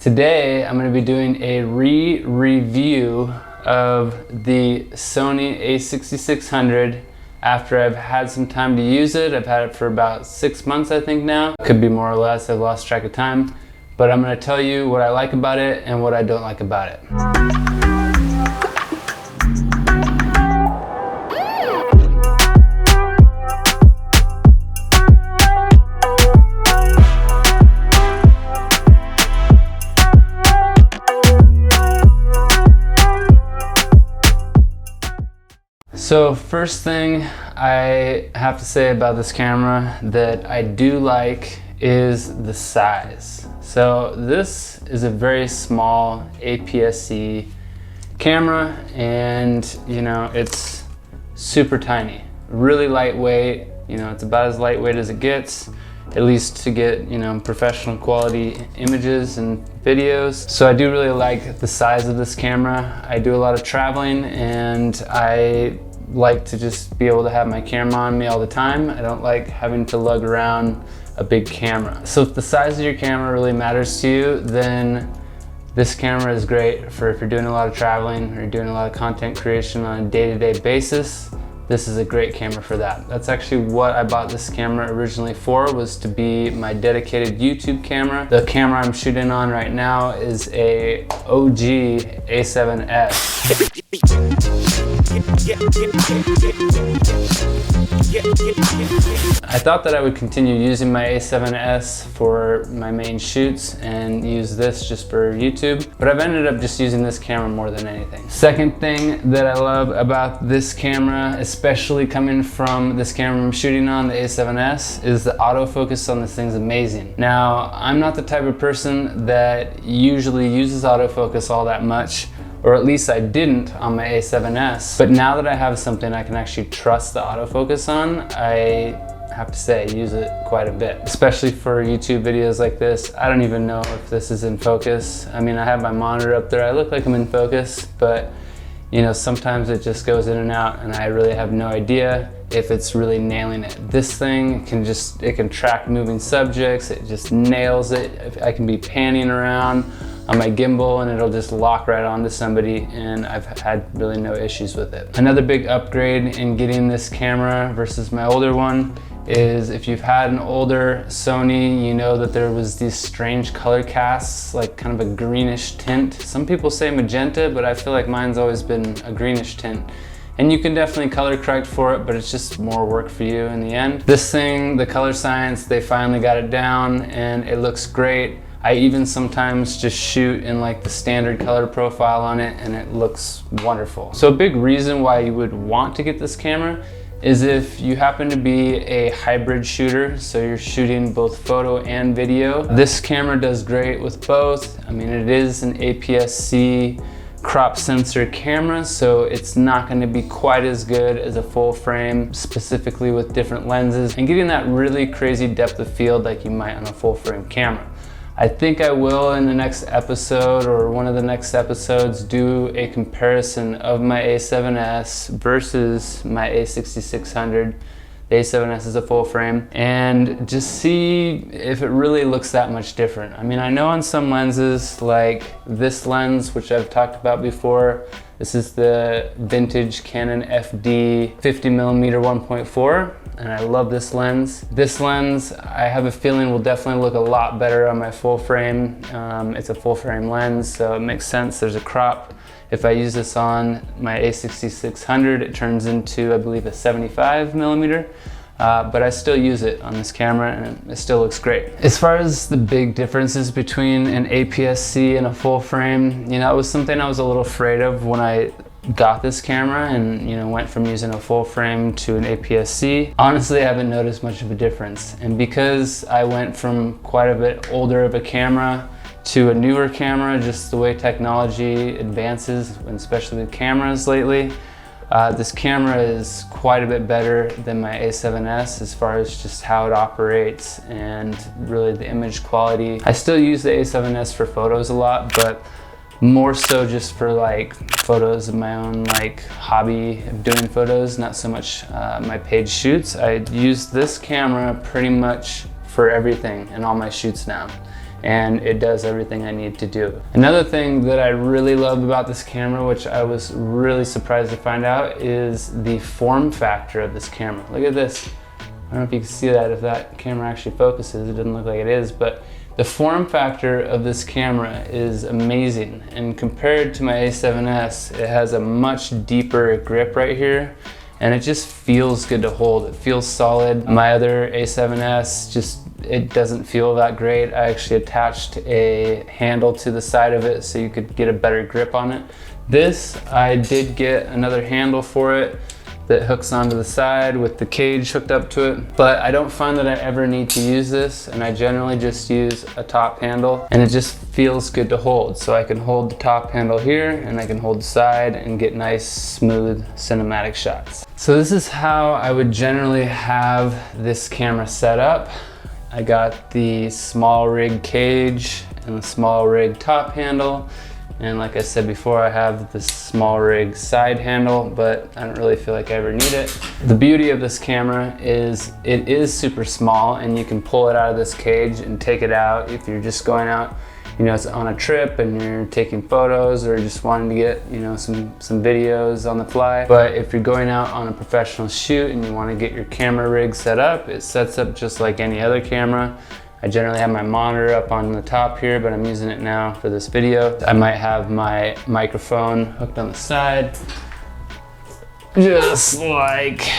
Today I'm going to be doing a re-review of the Sony A6600 after I've had some time to use it. I've had it for about 6 months I think now. Could be more or less, I've lost track of time. But I'm going to tell you what I like about it and what I don't like about it. So first thing I have to say about this camera that I do like is the size. So this is a very small aps-c camera, and you know, it's super tiny, really lightweight. You know, it's about as lightweight as it gets, at least to get, you know, professional quality images and videos. So I do really like the size of this camera. I do a lot of traveling and I like to just be able to have my camera on me all the time. I don't like having to lug around a big camera. So if the size of your camera really matters to you, then this camera is great for if you're doing a lot of traveling or you're doing a lot of content creation on a day-to-day basis. This is a great camera for that. That's actually what I bought this camera originally for, was to be my dedicated YouTube camera. The camera I'm shooting on right now is a OG A7S. I thought that I would continue using my A7S for my main shoots and use this just for YouTube, but I've ended up just using this camera more than anything. Second thing that I love about this camera, especially coming from this camera I'm shooting on, the A7S, is the autofocus on this thing's amazing. Now, I'm not the type of person that usually uses autofocus all that much, or at least I didn't on my A7S. But now that I have something I can actually trust the autofocus on, I have to say I use it quite a bit, especially for YouTube videos like this. I don't even know if this is in focus. I mean, I have my monitor up there. I look like I'm in focus, but you know, sometimes it just goes in and out and I really have no idea if it's really nailing it. This thing can just, it can track moving subjects. It just nails it. I can be panning around on my gimbal and it'll just lock right onto somebody, and I've had really no issues with it. Another big upgrade in getting this camera versus my older one is if you've had an older Sony, you know that there was these strange color casts, like kind of a greenish tint. Some people say magenta, but I feel like mine's always been a greenish tint. And you can definitely color correct for it, but it's just more work for you in the end. This thing, the color science, they finally got it down and it looks great. I even sometimes just shoot in like the standard color profile on it and it looks wonderful. So a big reason why you would want to get this camera is if you happen to be a hybrid shooter, so you're shooting both photo and video. This camera does great with both. I mean, it is an aps-c crop sensor camera, so it's not going to be quite as good as a full frame, specifically with different lenses and getting that really crazy depth of field like you might on a full frame camera. I think I will in the next episode or one of the next episodes do a comparison of my A7S versus my A6600. The A7S is a full frame, and just see if it really looks that much different. I mean, I know on some lenses like this lens, which I've talked about before, this is the vintage Canon FD 50mm 1.4. and I love this lens. This lens, I have a feeling will definitely look a lot better on my full frame. It's a full frame lens, so it makes sense. There's a crop. If I use this on my A6600, it turns into, I believe, a 75mm. But I still use it on this camera and it still looks great. As far as the big differences between an aps-c and a full frame, you know, it was something I was a little afraid of when I got this camera and, you know, went from using a full frame to an aps-c. Honestly, I haven't noticed much of a difference. And because I went from quite a bit older of a camera to a newer camera, just the way technology advances, and especially with cameras lately, this camera is quite a bit better than my A7S as far as just how it operates and really the image quality. I still use the A7S for photos a lot, but more so just for like photos of my own like hobby of doing photos, not so much my paid shoots. I use this camera pretty much for everything in all my shoots now. and it does everything I need to do. Another thing that I really love about this camera, which I was really surprised to find out, is the form factor of this camera. Look at this. I don't know if you can see that, if that camera actually focuses. It doesn't look like it is, but the form factor of this camera is amazing. And compared to my A7S, it has a much deeper grip right here, and it just feels good to hold. It feels solid. My other A7S, it doesn't feel that great. I actually attached a handle to the side of it so you could get a better grip on it. This, I did get another handle for it that hooks onto the side with the cage hooked up to it, but I don't find that I ever need to use this, and I generally just use a top handle, and it just feels good to hold. So I can hold the top handle here, and I can hold the side and get nice, smooth cinematic shots. So this is how I would generally have this camera set up. I got the small rig cage and the small rig top handle. And like I said before, I have this small rig side handle, but I don't really feel like I ever need it. The beauty of this camera is it is super small, and you can pull it out of this cage and take it out if you're just going out, it's on a trip and you're taking photos, or just wanting to get, some videos on the fly. But if you're going out on a professional shoot and you want to get your camera rig set up, it sets up just like any other camera. I generally have my monitor up on the top here, but I'm using it now for this video. I might have my microphone hooked on the side, just like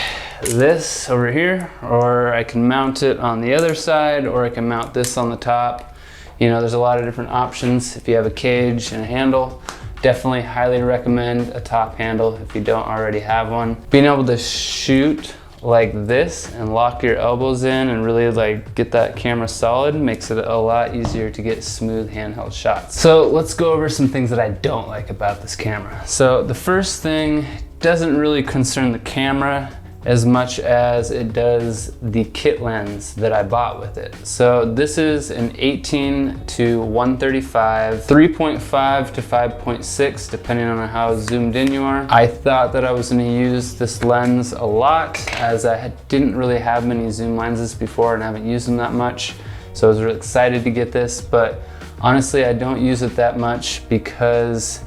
this over here, or I can mount it on the other side, or I can mount this on the top. There's a lot of different options. If you have a cage and a handle, definitely highly recommend a top handle if you don't already have one. Being able to shoot like this and lock your elbows in and really get that camera solid makes it a lot easier to get smooth handheld shots. So let's go over some things that I don't like about this camera. So the first thing doesn't really concern the camera as much as it does the kit lens that I bought with it. So this is an 18 to 135, 3.5 to 5.6, depending on how zoomed in you are. I thought that I was gonna use this lens a lot, as I didn't really have many zoom lenses before and haven't used them that much. So I was really excited to get this, but honestly, I don't use it that much because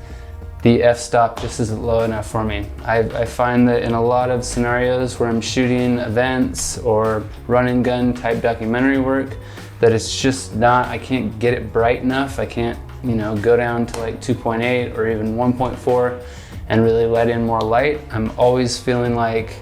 the f-stop just isn't low enough for me. I find that in a lot of scenarios where I'm shooting events or run and gun type documentary work, that it's just not, I can't get it bright enough. I can't, go down to 2.8 or even 1.4 and really let in more light. I'm always feeling like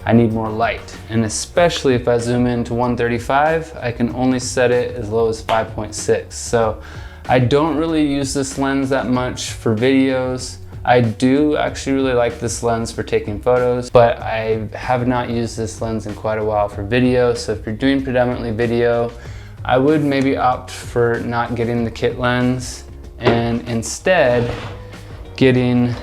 I need more light. And especially if I zoom in to 135, I can only set it as low as 5.6. So I don't really use this lens that much for videos. I do actually really like this lens for taking photos, but I have not used this lens in quite a while for video. So if you're doing predominantly video, I would maybe opt for not getting the kit lens and instead getting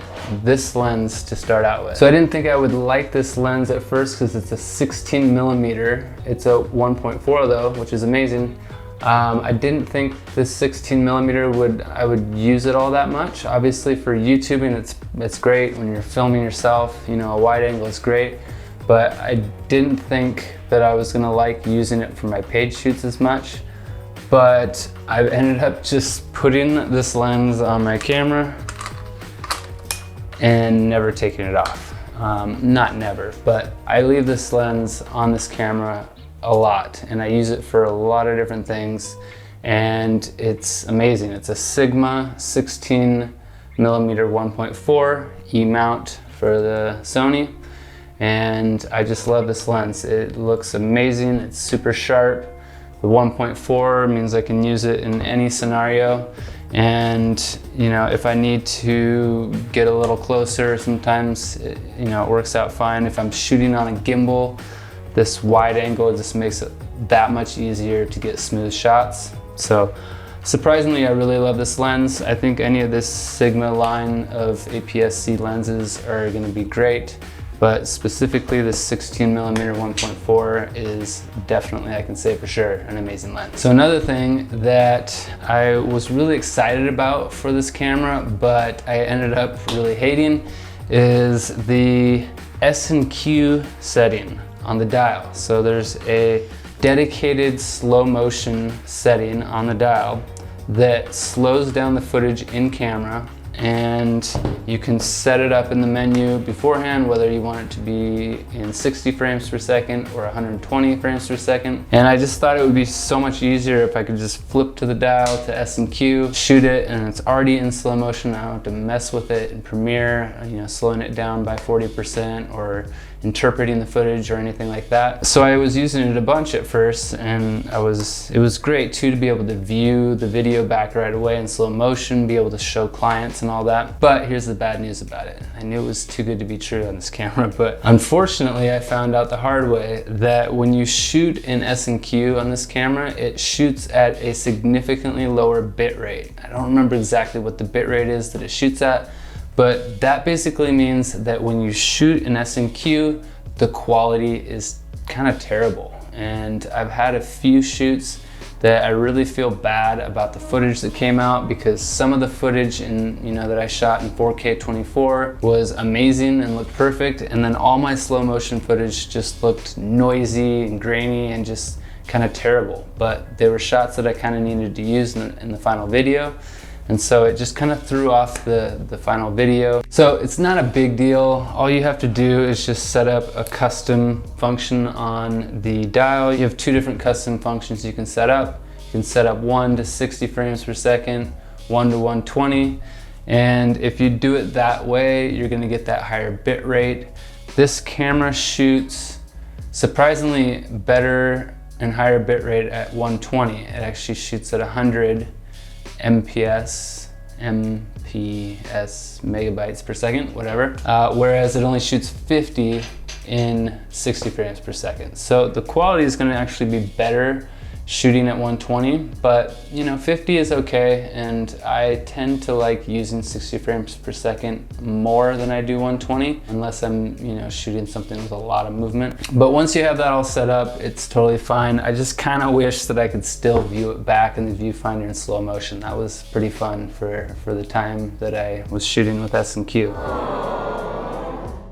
this lens to start out with. So I didn't think I would like this lens at first because it's a 16 millimeter. It's a 1.4 though, which is amazing. I didn't think this 16 millimeter I would use it all that much. Obviously for YouTubing, it's great when you're filming yourself, a wide angle is great, but I didn't think that I was gonna like using it for my page shoots as much. But I ended up just putting this lens on my camera and never taking it off. Not never, but I leave this lens on this camera a lot, and I use it for a lot of different things, and it's amazing. It's a Sigma 16 millimeter 1.4 E-mount for the Sony, and I just love this lens. It looks amazing. It's super sharp. The 1.4 means I can use it in any scenario, and if I need to get a little closer, sometimes it works out fine. If I'm shooting on a gimbal, this wide angle just makes it that much easier to get smooth shots. So surprisingly, I really love this lens. I think any of this Sigma line of aps-c lenses are gonna be great, but specifically this 16 millimeter 1.4 is definitely, I can say for sure, an amazing lens. So another thing that I was really excited about for this camera, but I ended up really hating, is the S&Q setting on the dial. So there's a dedicated slow motion setting on the dial that slows down the footage in camera, and you can set it up in the menu beforehand, whether you want it to be in 60 frames per second or 120 frames per second. And I just thought it would be so much easier if I could just flip to the dial to S&Q, shoot it, and it's already in slow motion. I don't have to mess with it in Premiere, slowing it down by 40% or interpreting the footage or anything like that. So I was using it a bunch at first, and it was great too to be able to view the video back right away in slow motion, be able to show clients and all that. But here's the bad news about it. I knew it was too good to be true on this camera, but unfortunately I found out the hard way that when you shoot in S&Q on this camera, it shoots at a significantly lower bit rate. I don't remember exactly what the bit rate is that it shoots at, but that basically means that when you shoot in S&Q, the quality is kind of terrible. And I've had a few shoots that I really feel bad about the footage that came out, because some of the footage that I shot in 4K 24 was amazing and looked perfect, and then all my slow motion footage just looked noisy and grainy and just kind of terrible. But they were shots that I kind of needed to use in the final video. And so it just kind of threw off the final video. So it's not a big deal. All you have to do is just set up a custom function on the dial. You have two different custom functions you can set up. You can set up 1 to 60 frames per second, 1 to 120. And if you do it that way, you're gonna get that higher bit rate. This camera shoots surprisingly better and higher bit rate at 120. It actually shoots at 100 MPS megabytes per second, whatever. Whereas it only shoots 50 in 60 frames per second. So the quality is gonna actually be better shooting at 120, but 50 is okay, and I tend to like using 60 frames per second more than I do 120, unless I'm shooting something with a lot of movement. But once you have that all set up, it's totally fine. I just kind of wish that I could still view it back in the viewfinder in slow motion. That was pretty fun for the time that I was shooting with S&Q.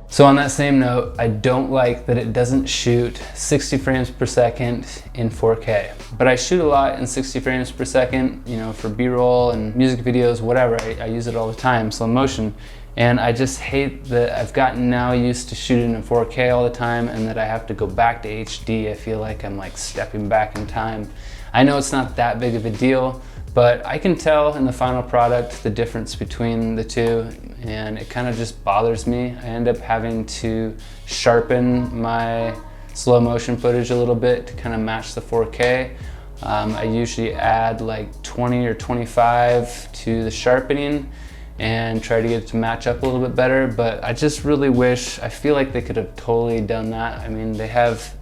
So on that same note, I don't like that it doesn't shoot 60 frames per second in 4K. But I shoot a lot in 60 frames per second, for B-roll and music videos, whatever. I use it all the time, slow motion. And I just hate that I've gotten now used to shooting in 4K all the time, and that I have to go back to HD. I feel like I'm like stepping back in time. I know it's not that big of a deal, but I can tell in the final product the difference between the two, and it kind of just bothers me. I end up having to sharpen my slow motion footage a little bit to kind of match the 4K. I usually add like 20 or 25 to the sharpening and try to get it to match up a little bit better, but I just really wish, I feel like they could have totally done that. I mean, they have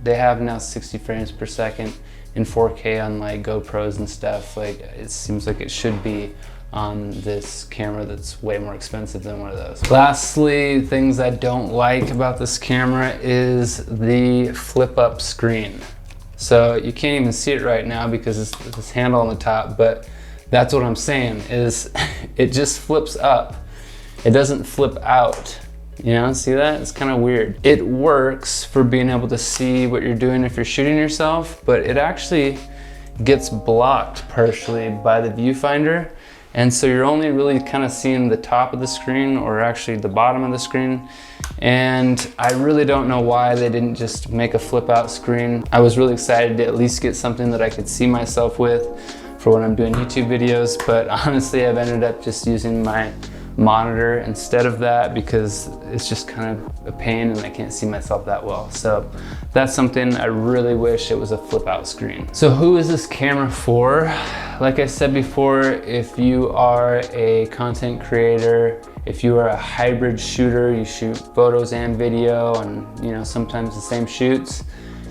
now 60 frames per second in 4K on like GoPros and stuff. Like, it seems like it should be on this camera that's way more expensive than one of those. Lastly, things I don't like about this camera is the flip-up screen. So you can't even see it right now because it's this handle on the top, but that's what I'm saying is it just flips up. It doesn't flip out. See that? It's kind of weird. It works for being able to see what you're doing if you're shooting yourself, but it actually gets blocked partially by the viewfinder. And so you're only really kind of seeing the top of the screen, or actually the bottom of the screen. And I really don't know why they didn't just make a flip out screen. I was really excited to at least get something that I could see myself with for when I'm doing YouTube videos, but honestly I've ended up just using my monitor instead of that because it's just kind of a pain and I can't see myself that well. So that's something I really wish it was a flip out screen. So who is this camera for? Like I said before, if you are a content creator, if you are a hybrid shooter, you shoot photos and video and sometimes the same shoots,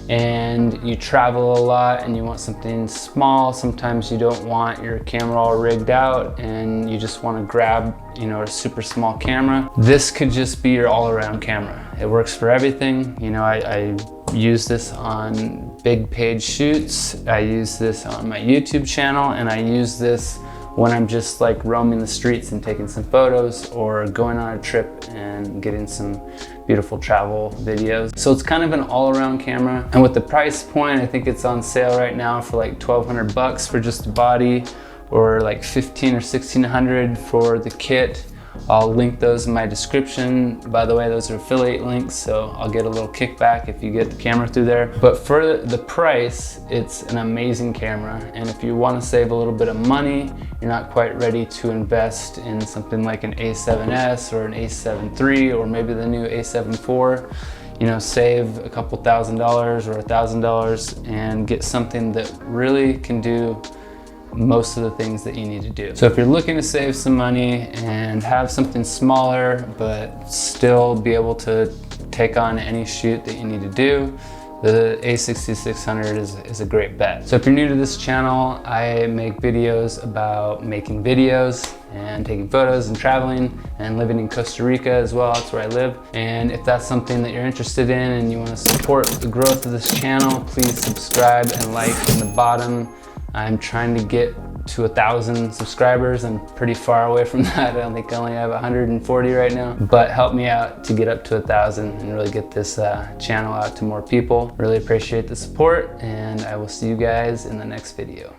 and you travel a lot and you want something small, sometimes you don't want your camera all rigged out and you just want to grab a super small camera, this could just be your all-around camera. It works for everything. I use this on big page shoots, I use this on my YouTube channel, and I use this when I'm just like roaming the streets and taking some photos, or going on a trip and getting some beautiful travel videos. So it's kind of an all-around camera. And with the price point, I think it's on sale right now for like 1,200 bucks for just the body, or like 15 or 1600 for the kit. I'll link those in my description. By the way, those are affiliate links, so I'll get a little kickback if you get the camera through there. But for the price, it's an amazing camera. And if you want to save a little bit of money, you're not quite ready to invest in something like an A7S or an A7 III or maybe the new A7 IV, you know, save a couple $1,000 or $1,000 and get something that really can do most of the things that you need to do. So if you're looking to save some money and have something smaller but still be able to take on any shoot that you need to do, the A6600 is a great bet. So if you're new to this channel, I make videos about making videos and taking photos and traveling and living in Costa Rica as well. That's where I live. And if that's something that you're interested in and you want to support the growth of this channel, please subscribe and like in the bottom. I'm trying to get to 1,000 subscribers. I'm pretty far away from that. I think I only have 140 right now, but help me out to get up to 1,000 and really get this channel out to more people. Really appreciate the support, and I will see you guys in the next video.